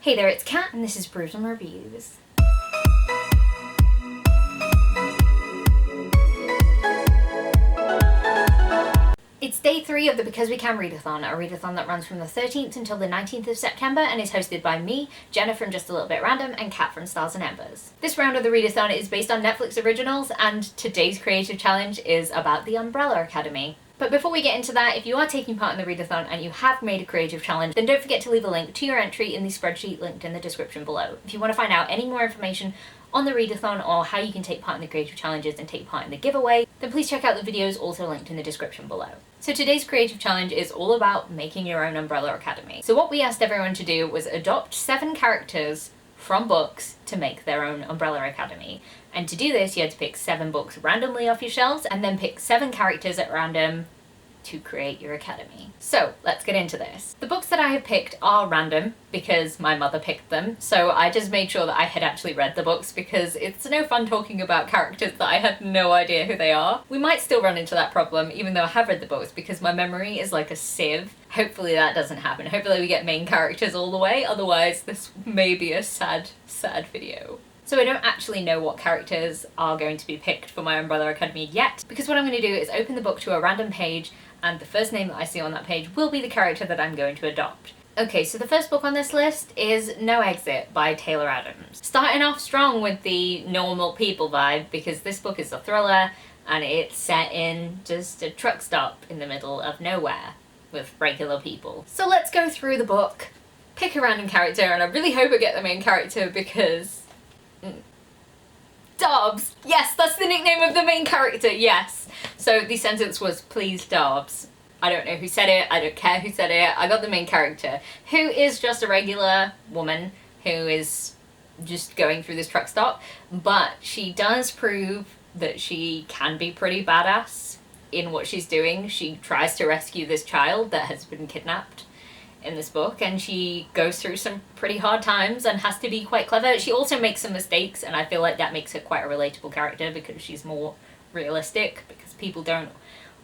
Hey there, it's Kat, and this is Brews and Reviews. It's day 3 of the Because We Can Readathon, a readathon that runs from the 13th until the 19th of September and is hosted by me, Jenna from Just a Little Bit Random, and Kat from Stars and Embers. This round of the readathon is based on Netflix originals, and today's creative challenge is about the Umbrella Academy. But before we get into that, if you are taking part in the readathon and you have made a creative challenge, then don't forget to leave a link to your entry in the spreadsheet linked in the description below. If you want to find out any more information on the readathon or how you can take part in the creative challenges and take part in the giveaway, then please check out the videos also linked in the description below. So today's creative challenge is all about making your own Umbrella Academy. So what we asked everyone to do was adopt 7 characters from books to make their own Umbrella Academy. And to do this, you had to pick 7 books randomly off your shelves and then pick 7 characters at random to create your academy. So let's get into this. The books that I have picked are random because my mother picked them, so I just made sure that I had actually read the books because it's no fun talking about characters that I had no idea who they are. We might still run into that problem even though I have read the books because my memory is like a sieve. Hopefully that doesn't happen. Hopefully we get main characters all the way, otherwise this may be a sad video. So I don't actually know what characters are going to be picked for my Umbrella Academy yet, because what I'm going to do is open the book to a random page and the first name that I see on that page will be the character that I'm going to adopt. Okay, so the first book on this list is No Exit by Taylor Adams. Starting off strong with the normal people vibe because this book is a thriller and it's set in just a truck stop in the middle of nowhere with regular people. So let's go through the book, pick a random character, and I really hope I get the main character because Dobbs! Yes, that's the nickname of the main character, yes! So the sentence was, please Dobbs. I don't know who said it, I don't care who said it, I got the main character, who is just a regular woman who is just going through this truck stop, but she does prove that she can be pretty badass in what she's doing. She tries to rescue this child that has been kidnapped in this book, and she goes through some pretty hard times and has to be quite clever. She also makes some mistakes, and I feel like that makes her quite a relatable character because she's more realistic, because people don't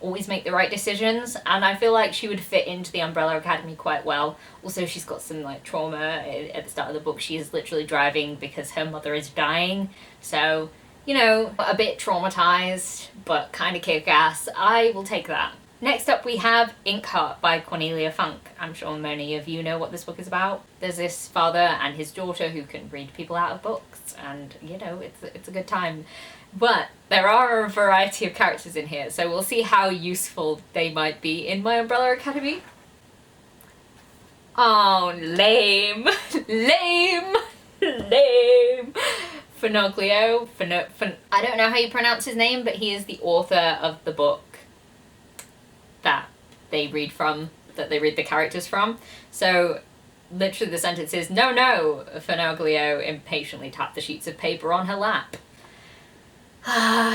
always make the right decisions, and I feel like she would fit into the Umbrella Academy quite well. Also, she's got some like trauma at the start of the book. She is literally driving because her mother is dying, so you know, a bit traumatized but kind of kick-ass. I will take that. Next up we have Inkheart by Cornelia Funk. I'm sure many of you know what this book is about. There's this father and his daughter who can read people out of books, and you know, it's a good time. But there are a variety of characters in here, so we'll see how useful they might be in my Umbrella Academy. Oh, lame. Lame. Lame. Finoglio. I don't know how you pronounce his name, but he is the author of the book that they read the characters from. So literally the sentence is, no, Finoglio impatiently tapped the sheets of paper on her lap.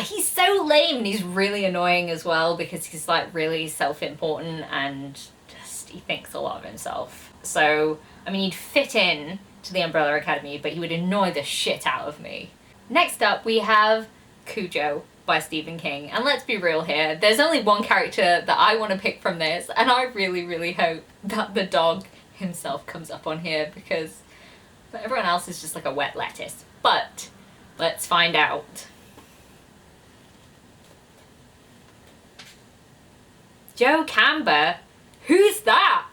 He's so lame, and he's really annoying as well because he's like really self-important and just he thinks a lot of himself. So I mean, he'd fit in to the Umbrella Academy, but he would annoy the shit out of me. Next up we have Cujo by Stephen King, and let's be real here, there's only one character that I want to pick from this, and I really hope that the dog himself comes up on here because everyone else is just like a wet lettuce. But let's find out. Joe Camber? Who's that?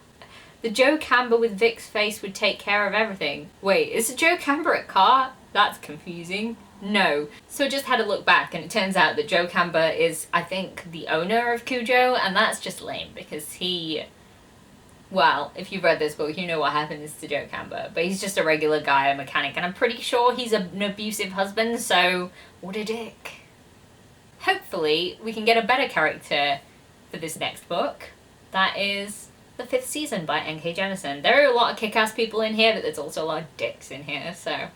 The Joe Camber with Vic's face would take care of everything. Wait, is the Joe Camber a car? That's confusing. No. So I just had a look back, and it turns out that Joe Camber is, I think, the owner of Cujo, and that's just lame because he... Well, if you've read this book, you know what happens to Joe Camber, but he's just a regular guy, a mechanic, and I'm pretty sure he's an abusive husband, so what a dick. Hopefully, we can get a better character for this next book. That is the 5th season by N.K. Jemisin. There are a lot of kick-ass people in here, but there's also a lot of dicks in here, so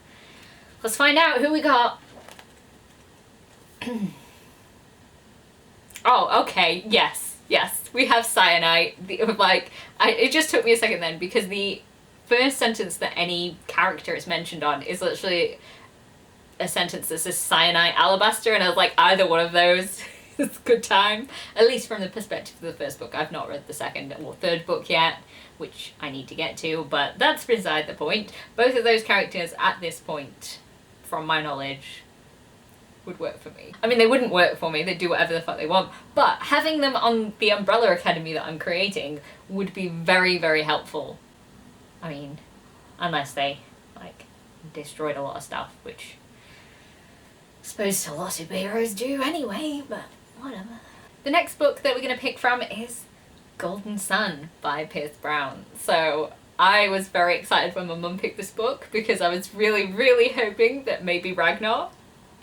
let's find out who we got. Oh, okay, yes, we have Cyanide. It just took me a second then, because the first sentence that any character is mentioned on is literally a sentence that says Cyanide Alabaster, and I was like, either one of those It's a good time, at least from the perspective of the first book. I've not read the second or third book yet, which I need to get to, but that's beside the point. Both of those characters at this point, from my knowledge, would work for me. I mean, they wouldn't work for me, they'd do whatever the fuck they want, but having them on the Umbrella Academy that I'm creating would be very, very helpful. I mean, unless they, like, destroyed a lot of stuff, which I suppose a lot of heroes do anyway, but whatever. The next book that we're going to pick from is Golden Sun by Pierce Brown. So I was very excited when my mum picked this book because I was really, really hoping that maybe Ragnar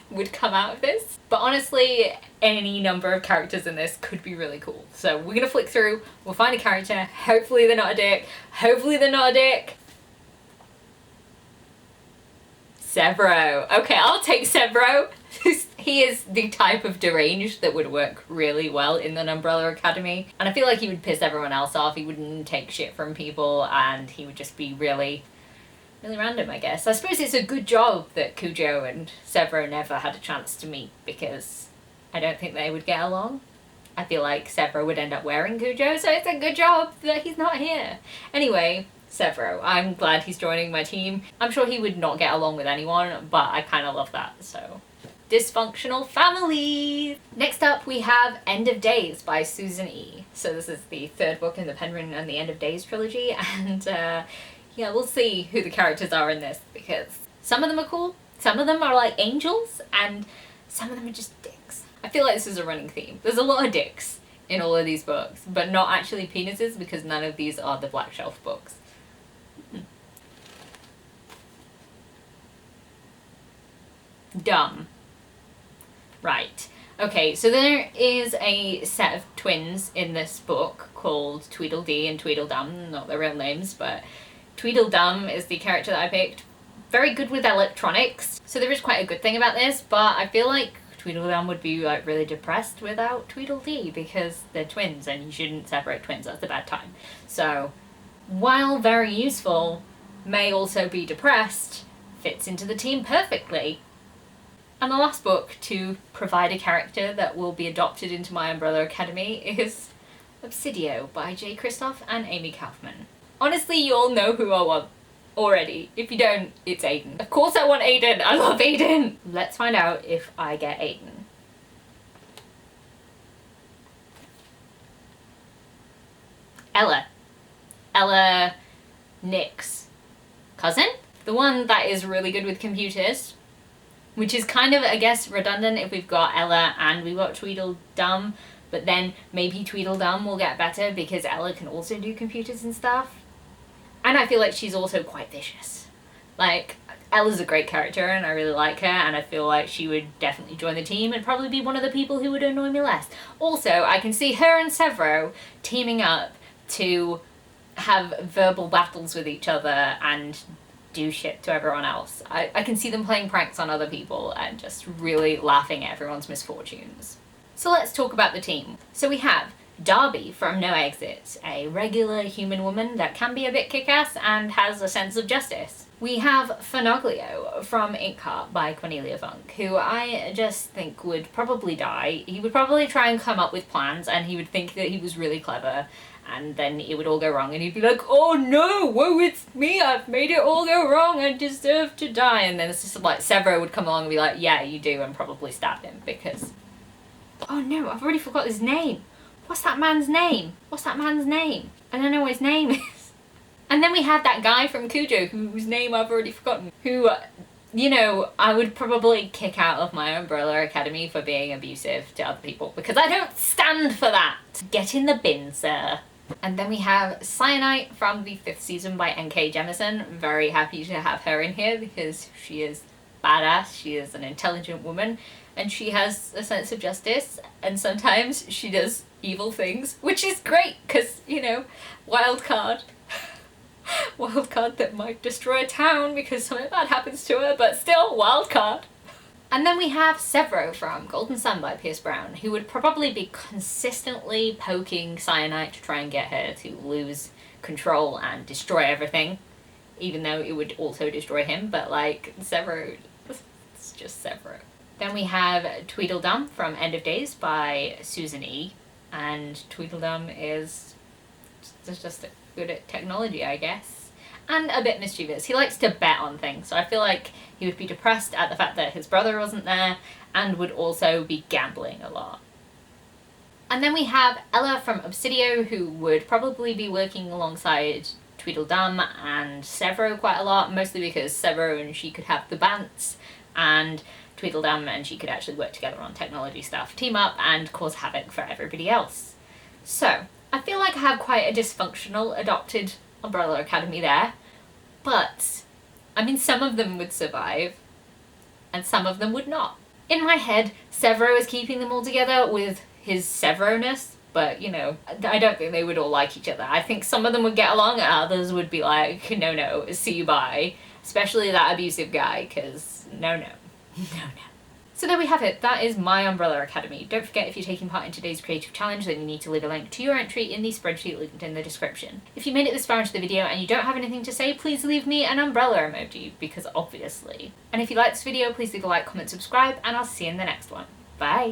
would come out of this. But honestly, any number of characters in this could be really cool. So we're gonna flick through, we'll find a character, hopefully they're not a dick, hopefully they're not a dick. Severo. Okay, I'll take Severo. He is the type of deranged that would work really well in an Umbrella Academy. And I feel like he would piss everyone else off, he wouldn't take shit from people, and he would just be really random, I guess. I suppose it's a good job that Cujo and Severo never had a chance to meet, because I don't think they would get along. I feel like Severo would end up wearing Cujo, so it's a good job that he's not here. Anyway, Severo. I'm glad he's joining my team. I'm sure he would not get along with anyone, but I kind of love that, so. Dysfunctional family! Next up we have End of Days by Susan E. So this is the third book in the Penguin and the End of Days trilogy, and yeah, we'll see who the characters are in this, because some of them are cool, some of them are like angels, and some of them are just dicks. I feel like this is a running theme. There's a lot of dicks in all of these books, but not actually penises, because none of these are the Black Shelf books. Dumb. Right. Okay, so there is a set of twins in this book called Tweedledee and Tweedledum, not their real names, but Tweedledum is the character that I picked. Very good with electronics, so there is quite a good thing about this, but I feel like Tweedledum would be like really depressed without Tweedledee, because they're twins and you shouldn't separate twins, that's a bad time. So, while very useful, may also be depressed, fits into the team perfectly. And the last book to provide a character that will be adopted into my Umbrella Academy is Obsidio by J. Kristoff and Amy Kaufman. Honestly, you all know who I want already. If you don't, it's Aiden. Of course I want Aiden! I love Aiden! Let's find out if I get Aiden. Ella. Ella Nick's cousin? The one that is really good with computers. Which is kind of, I guess, redundant if we've got Ella and we've got Tweedledum, but then maybe Tweedledum will get better because Ella can also do computers and stuff. And I feel like she's also quite vicious. Like, Ella's a great character and I really like her, and I feel like she would definitely join the team and probably be one of the people who would annoy me less. Also, I can see her and Severo teaming up to have verbal battles with each other and do shit to everyone else. I can see them playing pranks on other people and just really laughing at everyone's misfortunes. So let's talk about the team. So we have Darby from No Exit, a regular human woman that can be a bit kick-ass and has a sense of justice. We have Finoglio from Inkheart by Cornelia Funk, who I just think would probably die. He would probably try and come up with plans and he would think that he was really clever, and then it would all go wrong and he'd be like, oh no, woe it's me, I've made it all go wrong, I deserve to die. And then it's just like Severo would come along and be like, yeah you do, and probably stab him because, oh no, I've already forgot his name. What's that man's name? What's that man's name? I don't know what his name is. And then we have that guy from Cujo whose name I've already forgotten, who, you know, I would probably kick out of my Umbrella Academy for being abusive to other people because I don't stand for that. Get in the bin, sir. And then we have Cyanite from the 5th season by N.K. Jemisin. Very happy to have her in here because she is badass, she is an intelligent woman, and she has a sense of justice, and sometimes she does evil things, which is great because, you know, wild card. Wild card that might destroy a town because something bad happens to her, but still, wild card. And then we have Severo from Golden Sun by Pierce Brown, who would probably be consistently poking Cyanite to try and get her to lose control and destroy everything, even though it would also destroy him, but like, Severo, it's just Severo. Then we have Tweedledum from End of Days by Susan E. And Tweedledum is just good at technology, I guess. And a bit mischievous. He likes to bet on things, so I feel like he would be depressed at the fact that his brother wasn't there and would also be gambling a lot. And then we have Ella from Obsidio, who would probably be working alongside Tweedledum and Severo quite a lot, mostly because Severo and she could have the bants, and Tweedledum and she could actually work together on technology stuff, team up, and cause havoc for everybody else. So, I feel like I have quite a dysfunctional adopted Umbrella Academy there, but, I mean, some of them would survive, and some of them would not. In my head, Severo is keeping them all together with his Severo-ness, but, you know, I don't think they would all like each other. I think some of them would get along, and others would be like, no, see you bye. Especially that abusive guy, because no. So there we have it. That is my Umbrella Academy. Don't forget, if you're taking part in today's creative challenge, then you need to leave a link to your entry in the spreadsheet linked in the description. If you made it this far into the video and you don't have anything to say, please leave me an umbrella emoji, because obviously. And if you like this video, please leave a like, comment, subscribe, and I'll see you in the next one. Bye!